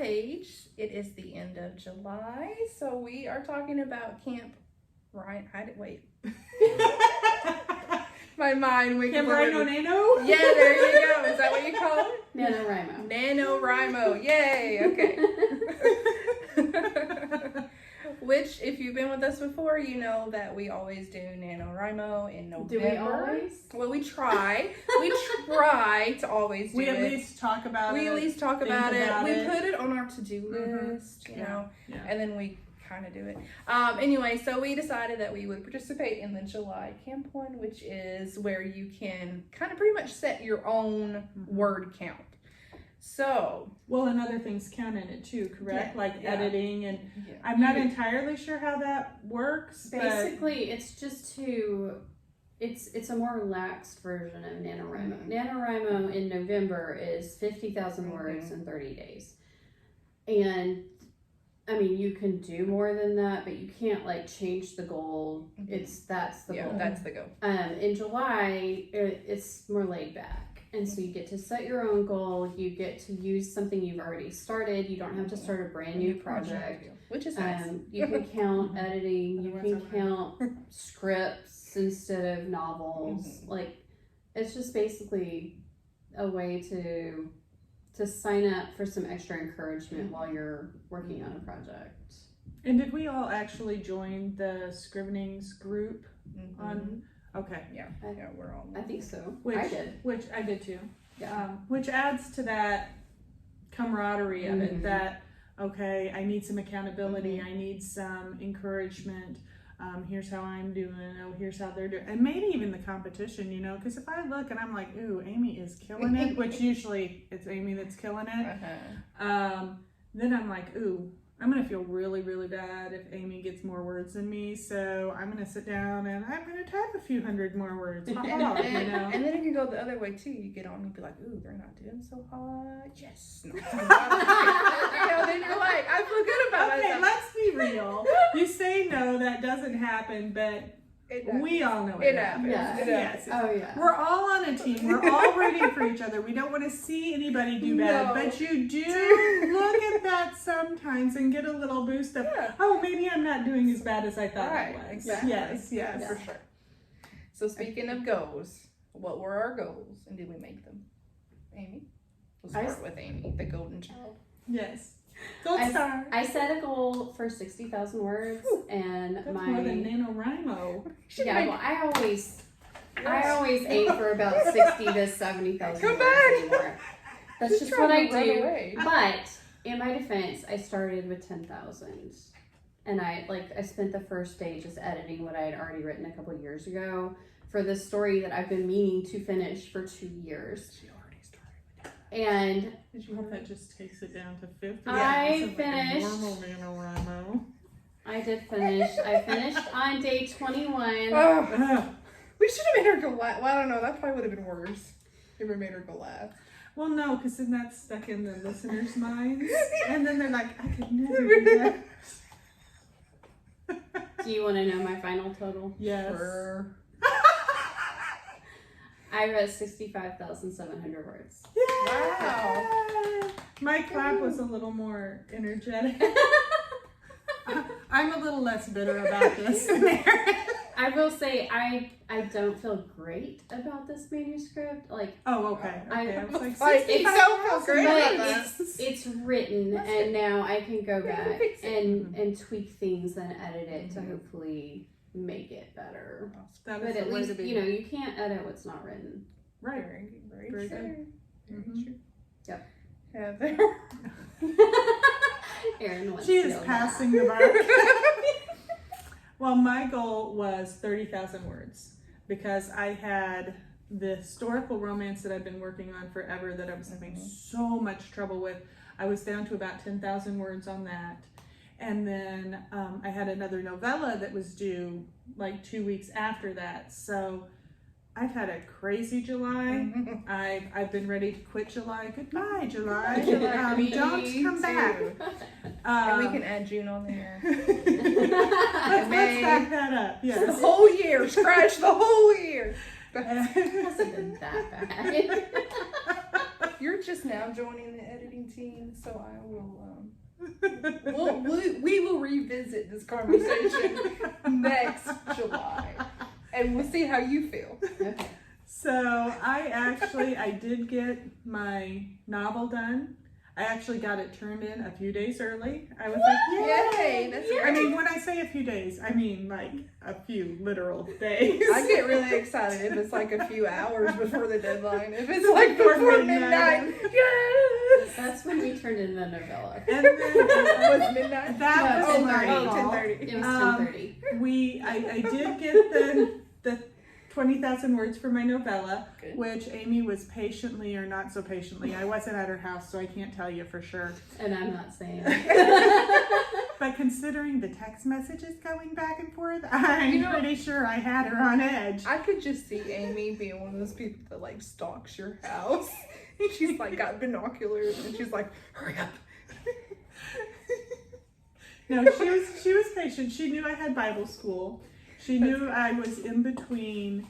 page. It is the end of July, so we are talking about Camp wait. My mind went Camp NaNoWriMo? Yeah, there you go. Is that what you call it? NaNoWriMo. NaNoWriMo. Yay. Okay. Which, if you've been with us before, you know that we always do NaNoWriMo in November. Do we always? Well, we try. We try to always do it. We at least talk about it. We at least talk about it. We put it on our to-do Mm-hmm. list, you know, Yeah. and then we kind of do it. Anyway, so we decided that we would participate in the July Camp one, which is where you can kind of pretty much set your own word count. So, well, and other things count in it too, correct? Yeah, like yeah. editing, and yeah. I'm not entirely sure how that works. Basically, it's just it's a more relaxed version of NaNoWriMo. NaNoWriMo in November is 50,000 words in 30 days. And I mean, you can do more than that, but you can't like change the goal. That's the goal. That's the goal. In July, it's more laid back. And so you get to set your own goal. You get to use something you've already started. You don't have to start a brand new project. Which is nice. You can count editing. You can count scripts instead of novels. Like, it's just basically a way to sign up for some extra encouragement while you're working on a project. And did we all actually join the Scrivenings group on? Okay. Yeah, we're all. I think so. I did too. Yeah. Which adds to that camaraderie of it. That okay, I need some accountability. I need some encouragement. Here's how I'm doing. Oh, here's how they're doing, and maybe even the competition. You know, because if I look and I'm like, ooh, Amy is killing it, which usually it's Amy that's killing it. Then I'm like, ooh, I'm going to feel really, really bad if Amy gets more words than me, so I'm going to sit down and I'm going to type a few hundred more words. You know? And then it can go the other way too. You get on and be like, ooh, they're not doing so hot. Yes. No. Then you're like, I feel good about it. Okay, let's be real. You say no, that doesn't happen, but we all know it happens. Yeah. Yes. Oh, yeah. We're all on a team. We're all rooting for each other. We don't want to see anybody do bad, but you do look at that sometimes and get a little boost of, oh, maybe I'm not doing as bad as I thought I was. Exactly. Yes, For sure. So speaking of goals, what were our goals and did we make them? Amy? We'll start with Amy, the golden child. Yes. Gold star. I set a goal for 60,000 words, and That's more than NaNoWriMo. Yeah, well, I always aim for about 60 to 70,000 words anymore. That's just what I do. But in my defense, I started with 10,000, and I spent the first day just editing what I had already written a couple years ago for this story that I've been meaning to finish for 2 years. And did you hope that just takes it down to 50? I finished. Like normal NaNoWriMo. I did finish. I finished on day 21. We should have made her go laugh. Well, I don't know. That probably would have been worse if we made her go laugh. Well, no, because then that's stuck in the listeners' minds, and then they're like, I could never do that. Do you want to know my final total? Yes. Sure. I read 65,700 words. Yay! Wow. My clap was a little more energetic. I'm a little less bitter about this. I will say I don't feel great about this manuscript. Oh, okay. I was like, don't feel great about that. It's written, and now I can go back and tweak things and edit it to hopefully make it better. But at least, you can't edit what's not written. Right. Very Very true. good. Very true. Yep. Heather. Erin wants She is to passing the mark. Well, my goal was 30,000 words because I had the historical romance that I've been working on forever that I was having so much trouble with. I was down to about 10,000 words on that. And then I had another novella that was due like 2 weeks after that. So I've had a crazy July. I've been ready to quit July. Goodbye, July. Don't come back. And we can add June on there. Let's back that up. Yes. The whole year. Scratch the whole year. It hasn't been that bad. You're just now joining the editing team, so I will. We will revisit this conversation next July, and we'll see how you feel. Okay. So I did get my novel done. I actually got it turned in a few days early. I was like, yay! That's I mean, when I say a few days, I mean like a few literal days. I get really excited if it's like a few hours before the deadline. If it's like before midnight, yes! That's when we turned in the novella. And then Was midnight? that No, was my 10:30. fault. 10:30. It was 10:30. I did get the 20,000 words for my novella, Good. which Amy was patiently or not so patiently. I wasn't at her house, so I can't tell you for sure. And I'm not saying. But considering the text messages going back and forth, I'm pretty sure I had her on edge. I could just see Amy being one of those people that like stalks your house. And she's like got binoculars and she's like, hurry up. No, she was patient. She knew I had Bible school. She knew I was in between.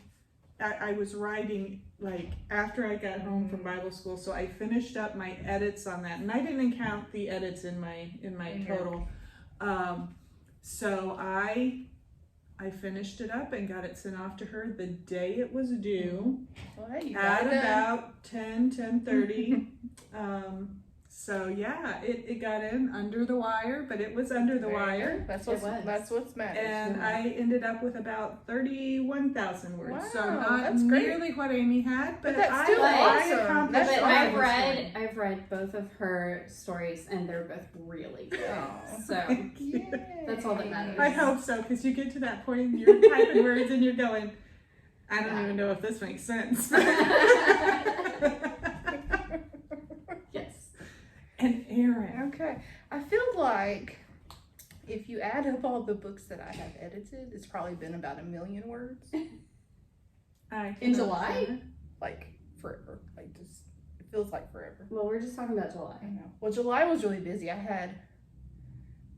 I was writing like after I got home from Bible school, so I finished up my edits on that, and I didn't count the edits in my total. So I finished it up and got it sent off to her the day it was due Well, hey, you at got it done. about 10:30. So yeah, it got in under the wire, but it was under the wire. That's It what's was. that's what's matters. And I ended up with about 31,000 words. So Wow, not that's great. nearly what Amy had, but that's I, still I awesome. accomplished But That's all I've of read both of her stories, and they're both really good. Oh. So that's all that matters. I hope so, because you get to that point and you're typing words and you're going, I don't even know if this makes sense. Yes. And Aaron. Okay. I feel like if you add up all the books that I have edited, it's probably been about 1 million words. In July? Like forever. Like just it feels like forever. Well, we're just talking about July. I know. Well, July was really busy. I had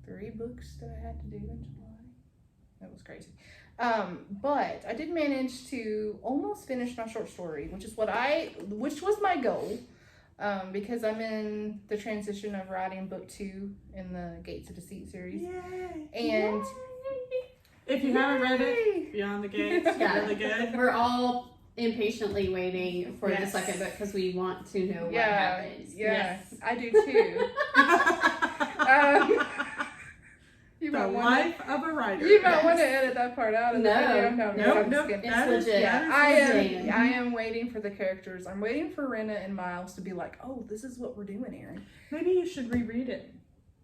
3 books that I had to do in July. That was crazy. But I did manage to almost finish my short story, which was my goal. Because I'm in the transition of writing book 2 in the Gates of Deceit series. Yay. And if you haven't read it, Beyond the Gates, Yeah. really good. We're all impatiently waiting for the Yes. second book because we want to know what yeah, happens. yeah, Yes. I do too. You The might want life of a writer. to edit that part out of the No. video. Nope, It's that is- legit. that is I legit. am waiting for the characters. I'm waiting for Rena and Miles to be like, oh, this is what we're doing, Aaron. Maybe you should reread it.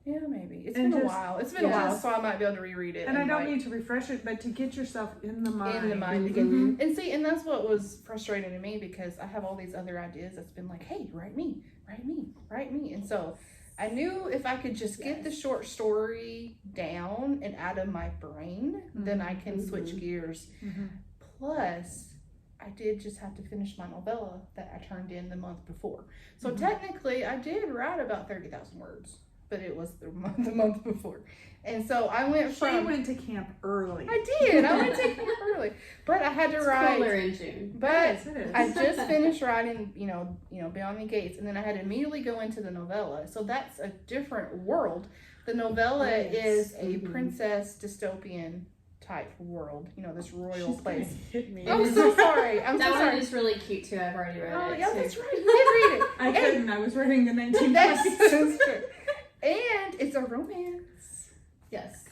Yeah, maybe. It's And been a just- while. It's been a yeah. while, so I might be able to reread it. And I don't like, mean to refresh it, but to get yourself in the mind. in the mind Mhm. again. And see, and that's what was frustrating to me because I have all these other ideas that's been like, hey, write me. And so I knew if I could just get the short story down and out of my brain, then I can switch gears. Mhm. Plus, I did just have to finish my novella that I turned in the month before. So Mhm. technically, I did write about 30,000 words, but it was the month before. And so I went She from... went to camp early. I did. I went to camp early. But I had to It's write... cooler in June. But Yes, it is. I just finished writing, Beyond the Gates, and then I had to immediately go into the novella. So that's a different world. The novella Yes. is a Mhm. princess dystopian type world. This royal She's place. gonna hit me. I'm so sorry. I'm That so one sorry. is really cute too. I've already read Oh, it. yeah, too. that's right. You did read it. I couldn't. I was writing the 1920s. That's true. And it's a romance. Yes.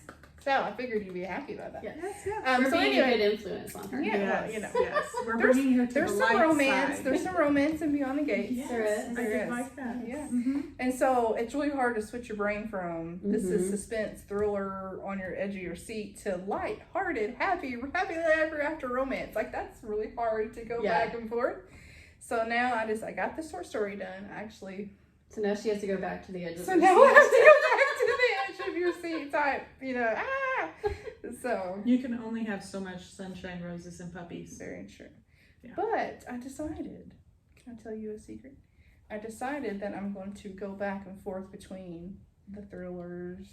So I figured you'd be happy about that. Yes. Yes. We're So being anyway, a good influence on her. Yeah. Yes, well, yes. We're There's- bringing her to there's the some light romance. side. There's some romance in Beyond the Gates. Yes, There is. I There did is. like that. Yeah. Mm-hmm. And so it's really hard to switch your brain from this is Mhm. suspense thriller on your edge of your seat to light-hearted, happy ever after romance. Like that's really hard to go Yeah. back and forth. So now I got the short story done. Actually, So now she has to go back to the edge of so her now I seat. have to go back to the edge of your seat type. So You can only have so much sunshine, roses, and puppies. very true. Yeah. But I decided. Can I tell you a secret? I decided that I'm going to go back and forth between the thrillers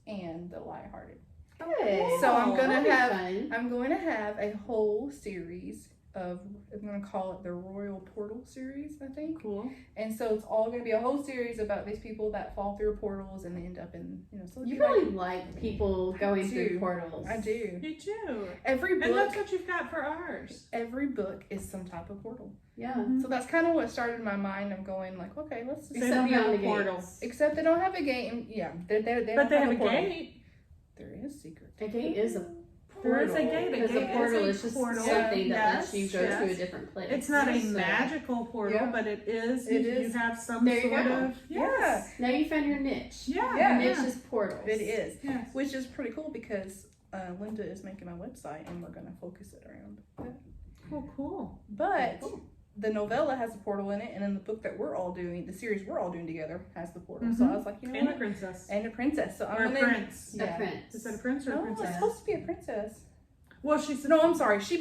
and the lighthearted. Good. So I'm gonna That'll be have- fun. I'm going to have a whole series of, I'm going to call it the Royal Portal series, I think. Cool. And so it's all going to be a whole series about these people that fall through portals and they end up in, so You really like people going through portals. I do. You do. Every book. And that's what you've got for ours. Every book is some type of portal. Yeah. So that's kind of what started in my mind. I'm going like, okay, let's. They don't have a portal. Except they don't have a gate. And, yeah, they But they have a portal. gate. There is secret. A gate is a There portal. is a gate. Because a portal is just portal. something that lets Yes, you go to yes. a different place. It's not a So- magical portal, Yeah. but it is. It You is. have some There you sort go. of. Yes. Now you found your niche. Yeah. Yeah. Your niche is portals. It is. Yes. Which is pretty cool because Linda is making my website and we're going to focus it around that. Cool. But the novella has a portal in it, and then the book that we're all doing, the series we're all doing together, has the portal. So I was like, you know And a what? princess. And a princess. So Or I'm a gonna. prince. Yeah. A prince. Is that a prince or a No, it's princess? supposed to be a princess. Well, she's No, I'm sorry. She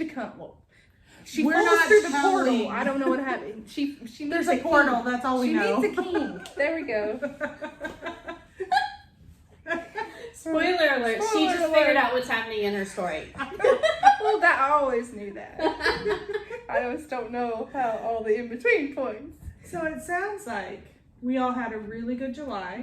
She We're falls not through the telling. portal. I don't know what happened. She There's meets a portal. That's all we She know. meets a king. There we go. Spoiler alert, she Spoiler just alert. figured out what's happening in her story. Well, I always knew that. I just don't know how all the in between points. So it sounds like we all had a really good July.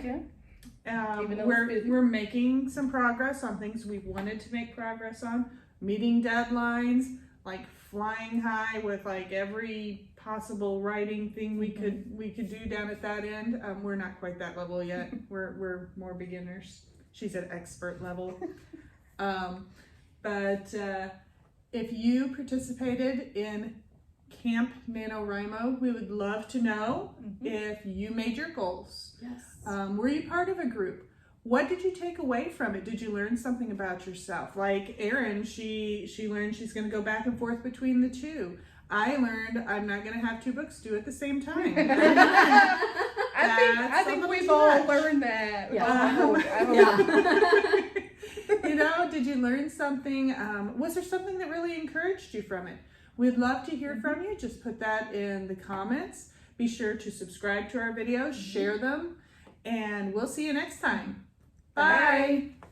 Yeah. Even though it's busy. We're making some progress on things we wanted to make progress on, meeting deadlines, like flying high with like every possible writing thing we could do down at that end. We're not quite that level yet. We're more beginners. She's at expert level. But if you participated in Camp NaNoWriMo, we would love to know if you made your goals. Yes. Were you part of a group? What did you take away from it? Did you learn something about yourself? Like Erin, she learned she's going to go back and forth between the two. I learned I'm not going to have two books due at the same time. I think we've all learned that. Yeah. I hope. You know, did you learn something? Was there something that really encouraged you from it? We'd love to hear from you. Just put that in the comments. Be sure to subscribe to our videos, share them, and we'll see you next time. Bye. Bye.